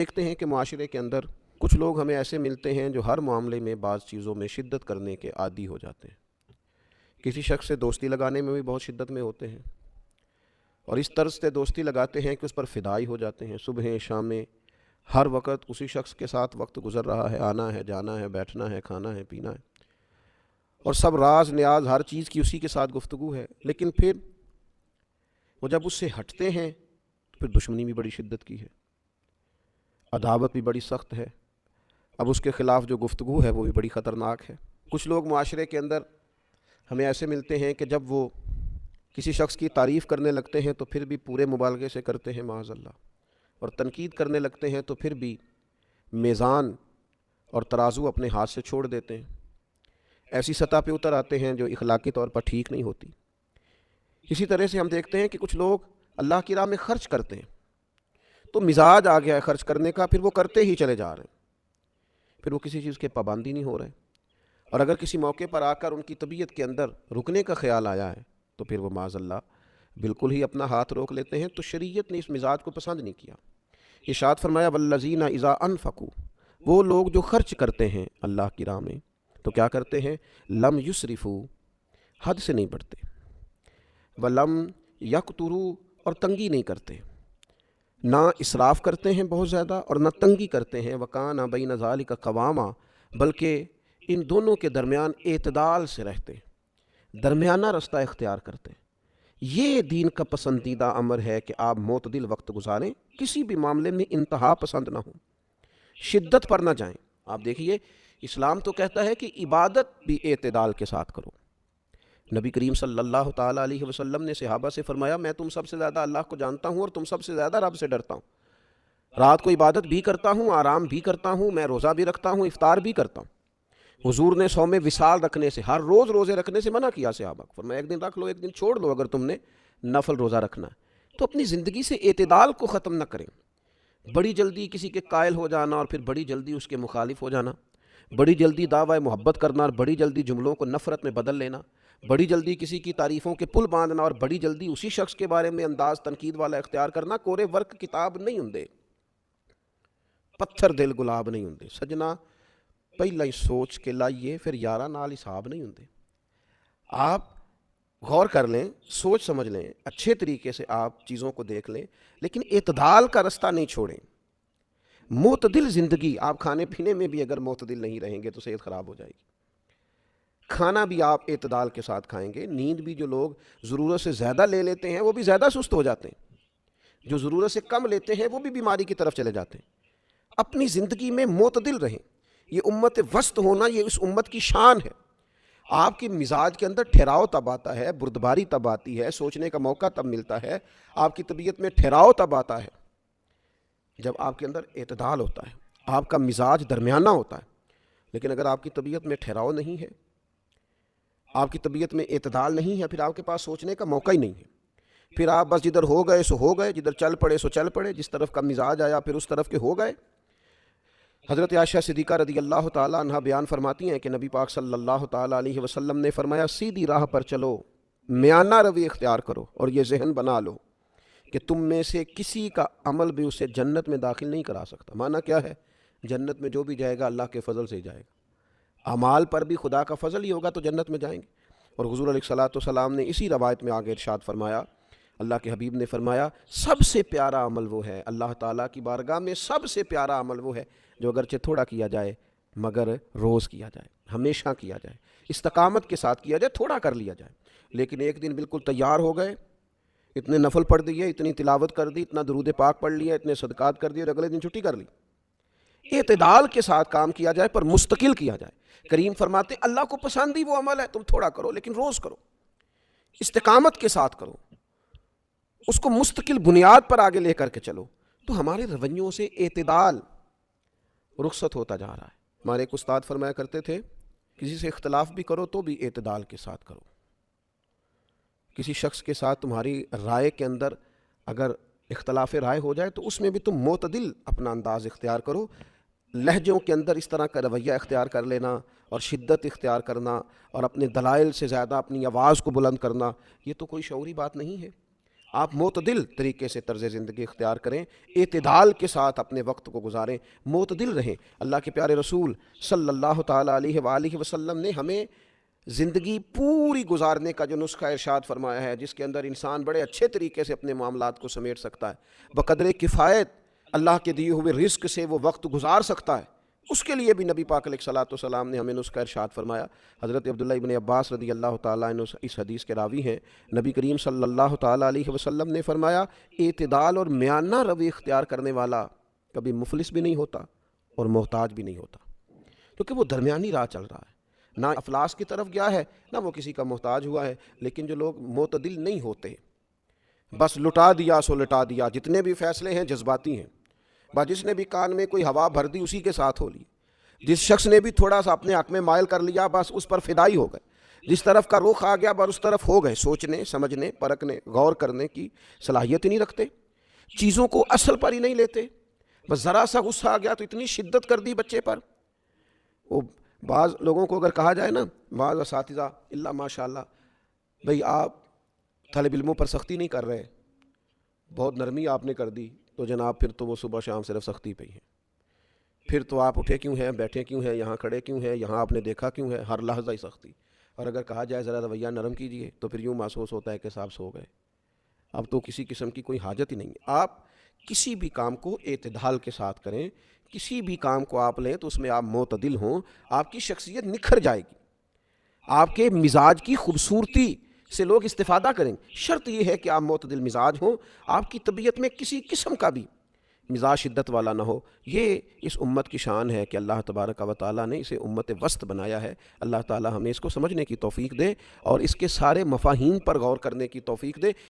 دیکھتے ہیں کہ معاشرے کے اندر کچھ لوگ ہمیں ایسے ملتے ہیں جو ہر معاملے میں بعض چیزوں میں شدت کرنے کے عادی ہو جاتے ہیں. کسی شخص سے دوستی لگانے میں بھی بہت شدت میں ہوتے ہیں اور اس طرز سے دوستی لگاتے ہیں کہ اس پر فدائی ہو جاتے ہیں. صبح شامیں ہر وقت اسی شخص کے ساتھ وقت گزر رہا ہے، آنا ہے، جانا ہے، بیٹھنا ہے، کھانا ہے، پینا ہے، اور سب راز نیاز ہر چیز کی اسی کے ساتھ گفتگو ہے. لیکن پھر وہ جب اس سے ہٹتے ہیں تو پھر دشمنی بھی بڑی شدت کی ہے، عداوت بھی بڑی سخت ہے. اب اس کے خلاف جو گفتگو ہے وہ بھی بڑی خطرناک ہے. کچھ لوگ معاشرے کے اندر ہمیں ایسے ملتے ہیں کہ جب وہ کسی شخص کی تعریف کرنے لگتے ہیں تو پھر بھی پورے مبالغے سے کرتے ہیں معاذ اللہ، اور تنقید کرنے لگتے ہیں تو پھر بھی میزان اور ترازو اپنے ہاتھ سے چھوڑ دیتے ہیں. ایسی سطح پہ اتر آتے ہیں جو اخلاقی طور پر ٹھیک نہیں ہوتی. اسی طرح سے ہم دیکھتے ہیں کہ کچھ لوگ اللہ کی راہ میں خرچ کرتے ہیں تو مزاج آ گیا ہے خرچ کرنے کا، پھر وہ کرتے ہی چلے جا رہے ہیں، پھر وہ کسی چیز کے پابندی نہیں ہو رہے. اور اگر کسی موقع پر آ کر ان کی طبیعت کے اندر رکنے کا خیال آیا ہے تو پھر وہ معاذ اللہ بالکل ہی اپنا ہاتھ روک لیتے ہیں. تو شریعت نے اس مزاج کو پسند نہیں کیا. ارشاد فرمایا والذین اذا انفقوا، وہ لوگ جو خرچ کرتے ہیں اللہ کی راہ میں تو کیا کرتے ہیں؟ لم یسرفوا، حد سے نہیں بڑھتے، ولم یقتروا، اور تنگی نہیں کرتے. نہ اسراف کرتے ہیں بہت زیادہ اور نہ تنگی کرتے ہیں. وکان بین ذالک قواما، بلکہ ان دونوں کے درمیان اعتدال سے رہتے ہیں، درمیانہ رستہ اختیار کرتے ہیں. یہ دین کا پسندیدہ امر ہے کہ آپ معتدل وقت گزاریں، کسی بھی معاملے میں انتہا پسند نہ ہو، شدت پر نہ جائیں. آپ دیکھیے اسلام تو کہتا ہے کہ عبادت بھی اعتدال کے ساتھ کرو. نبی کریم صلی اللہ تعالیٰ علیہ وسلم نے صحابہ سے فرمایا میں تم سب سے زیادہ اللہ کو جانتا ہوں اور تم سب سے زیادہ رب سے ڈرتا ہوں. رات کو عبادت بھی کرتا ہوں، آرام بھی کرتا ہوں، میں روزہ بھی رکھتا ہوں، افطار بھی کرتا ہوں. حضور نے صوم وصال رکھنے سے، ہر روز روزے رکھنے سے منع کیا صحابہ کو. فرمایا ایک دن رکھ لو، ایک دن چھوڑ لو اگر تم نے نفل روزہ رکھنا ہے. تو اپنی زندگی سے اعتدال کو ختم نہ کریں. بڑی جلدی کسی کے قائل ہو جانا اور پھر بڑی جلدی اس کے مخالف ہو جانا، بڑی جلدی دعوی محبت کرنا اور بڑی جلدی جملوں کو نفرت میں بدل لینا، بڑی جلدی کسی کی تعریفوں کے پل باندھنا اور بڑی جلدی اسی شخص کے بارے میں انداز تنقید والا اختیار کرنا کورے ورک کتاب نہیں ہوندے، پتھر دل گلاب نہیں ہوندے. سجنا پہلا ہی سوچ کے لائیے پھر یارہ نال حساب نہیں ہوندے. آپ غور کر لیں، سوچ سمجھ لیں، اچھے طریقے سے آپ چیزوں کو دیکھ لیں، لیکن اعتدال کا رستہ نہیں چھوڑیں. معتدل زندگی، آپ کھانے پینے میں بھی اگر معتدل نہیں رہیں گے تو صحت خراب ہو جائے گی. کھانا بھی آپ اعتدال کے ساتھ کھائیں گے. نیند بھی جو لوگ ضرورت سے زیادہ لے لیتے ہیں وہ بھی زیادہ سست ہو جاتے ہیں، جو ضرورت سے کم لیتے ہیں وہ بھی بیماری کی طرف چلے جاتے ہیں. اپنی زندگی میں معتدل رہیں. یہ امت وسط ہونا یہ اس امت کی شان ہے. آپ کے مزاج کے اندر ٹھہراؤ تب آتا ہے، بردباری تب آتی ہے، سوچنے کا موقع تب ملتا ہے، آپ کی طبیعت میں ٹھہراؤ تب آتا ہے جب آپ کے اندر اعتدال ہوتا ہے، آپ کا مزاج درمیانہ ہوتا ہے. لیکن اگر آپ کی طبیعت میں ٹھہراؤ نہیں ہے، آپ کی طبیعت میں اعتدال نہیں ہے، پھر آپ کے پاس سوچنے کا موقع ہی نہیں ہے. پھر آپ بس جدھر ہو گئے سو ہو گئے، جدھر چل پڑے سو چل پڑے، جس طرف کا مزاج آیا پھر اس طرف کے ہو گئے. حضرت عائشہ صدیقہ رضی اللہ تعالیٰ عنہ بیان فرماتی ہیں کہ نبی پاک صلی اللہ تعالیٰ علیہ وسلم نے فرمایا سیدھی راہ پر چلو، میانہ روی اختیار کرو اور یہ ذہن بنا لو کہ تم میں سے کسی کا عمل بھی اسے جنت میں داخل نہیں کرا سکتا. معنی کیا ہے؟ جنت میں جو بھی جائے گا اللہ کے فضل سے ہی جائے گا. اعمال پر بھی خدا کا فضل ہی ہوگا تو جنت میں جائیں گے. اور حضور علیہ الصلوۃ والسلام نے اسی روایت میں آگے ارشاد فرمایا، اللہ کے حبیب نے فرمایا سب سے پیارا عمل وہ ہے، اللہ تعالیٰ کی بارگاہ میں سب سے پیارا عمل وہ ہے جو اگرچہ تھوڑا کیا جائے مگر روز کیا جائے، ہمیشہ کیا جائے، استقامت کے ساتھ کیا جائے. تھوڑا کر لیا جائے لیکن ایک دن بالکل تیار ہو گئے، اتنے نفل پڑھ دیے، اتنی تلاوت کر دی، اتنا درود پاک پڑھ لیا، اتنے صدقات کر دیے اور اگلے دن چھٹی کر لی. اعتدال کے ساتھ کام کیا جائے پر مستقل کیا جائے. کریم فرماتے اللہ کو پسند ہی وہ عمل ہے تم تھوڑا کرو لیکن روز کرو، استقامت کے ساتھ کرو، اس کو مستقل بنیاد پر آگے لے کر کے چلو. تو ہمارے رویوں سے اعتدال رخصت ہوتا جا رہا ہے. ہمارے ایک استاد فرمایا کرتے تھے کسی سے اختلاف بھی کرو تو بھی اعتدال کے ساتھ کرو. کسی شخص کے ساتھ تمہاری رائے کے اندر اگر اختلاف رائے ہو جائے تو اس میں بھی تم معتدل اپنا انداز اختیار کرو. لہجوں کے اندر اس طرح کا رویہ اختیار کر لینا اور شدت اختیار کرنا اور اپنے دلائل سے زیادہ اپنی آواز کو بلند کرنا، یہ تو کوئی شعوری بات نہیں ہے. آپ معتدل طریقے سے طرز زندگی اختیار کریں، اعتدال کے ساتھ اپنے وقت کو گزاریں، معتدل رہیں۔ اللہ کے پیارے رسول صلی اللہ تعالیٰ علیہ وآلہ وسلم نے ہمیں زندگی پوری گزارنے کا جو نسخہ ارشاد فرمایا ہے، جس کے اندر انسان بڑے اچھے طریقے سے اپنے معاملات کو سمیٹ سکتا ہے، بقدر کفایت اللہ کے دیے ہوئے رزق سے وہ وقت گزار سکتا ہے، اس کے لیے بھی نبی پاک علیہ الصلوۃ والسلام نے ہمیں نسخہ ارشاد فرمایا۔ حضرت عبداللہ ابن عباس رضی اللہ تعالیٰ عنہ اس حدیث کے راوی ہیں، نبی کریم صلی اللہ تعالیٰ علیہ وسلم نے فرمایا، اعتدال اور میانہ روی اختیار کرنے والا کبھی مفلس بھی نہیں ہوتا اور محتاج بھی نہیں ہوتا، کیونکہ وہ درمیانی راہ چل رہا ہے، نہ افلاس کی طرف گیا ہے نہ وہ کسی کا محتاج ہوا ہے۔ لیکن جو لوگ معتدل نہیں ہوتے، بس لٹا دیا سو لٹا دیا، جتنے بھی فیصلے ہیں جذباتی ہیں، بس جس نے بھی کان میں کوئی ہوا بھر دی اسی کے ساتھ ہو لی، جس شخص نے بھی تھوڑا سا اپنے حق میں مائل کر لیا بس اس پر فدائی ہو گئے، جس طرف کا رخ آ گیا بس اس طرف ہو گئے، سوچنے سمجھنے پرکھنے غور کرنے کی صلاحیت ہی نہیں رکھتے، چیزوں کو اصل پر ہی نہیں لیتے، بس ذرا سا غصہ آ گیا تو اتنی شدت کر دی بچے پر۔ وہ بعض لوگوں کو اگر کہا جائے نا، بعض اساتذہ اللہ ماشاء اللہ، بھئی آپ طالب علموں پر سختی نہیں کر رہے، بہت نرمی آپ نے کر دی، تو جناب پھر تو وہ صبح شام صرف سختی پہ ہی ہے، پھر تو آپ اٹھے کیوں ہیں، بیٹھے کیوں ہیں، یہاں کھڑے کیوں ہیں، یہاں آپ نے دیکھا کیوں ہے، ہر لحظہ ہی سختی۔ اور اگر کہا جائے ذرا رویہ نرم کیجئے تو پھر یوں محسوس ہوتا ہے کہ صاحب سو گئے، اب تو کسی قسم کی کوئی حاجت ہی نہیں ہے۔ آپ کسی بھی کام کو اعتدال کے ساتھ کریں، کسی بھی کام کو آپ لیں تو اس میں آپ معتدل ہوں، آپ کی شخصیت نکھر جائے گی، آپ کے مزاج کی خوبصورتی سے لوگ استفادہ کریں۔ شرط یہ ہے کہ آپ معتدل مزاج ہوں، آپ کی طبیعت میں کسی قسم کا بھی مزاج شدت والا نہ ہو۔ یہ اس امت کی شان ہے کہ اللہ تبارک و تعالیٰ نے اسے امت وسط بنایا ہے۔ اللہ تعالیٰ ہمیں اس کو سمجھنے کی توفیق دے اور اس کے سارے مفاہیم پر غور کرنے کی توفیق دے۔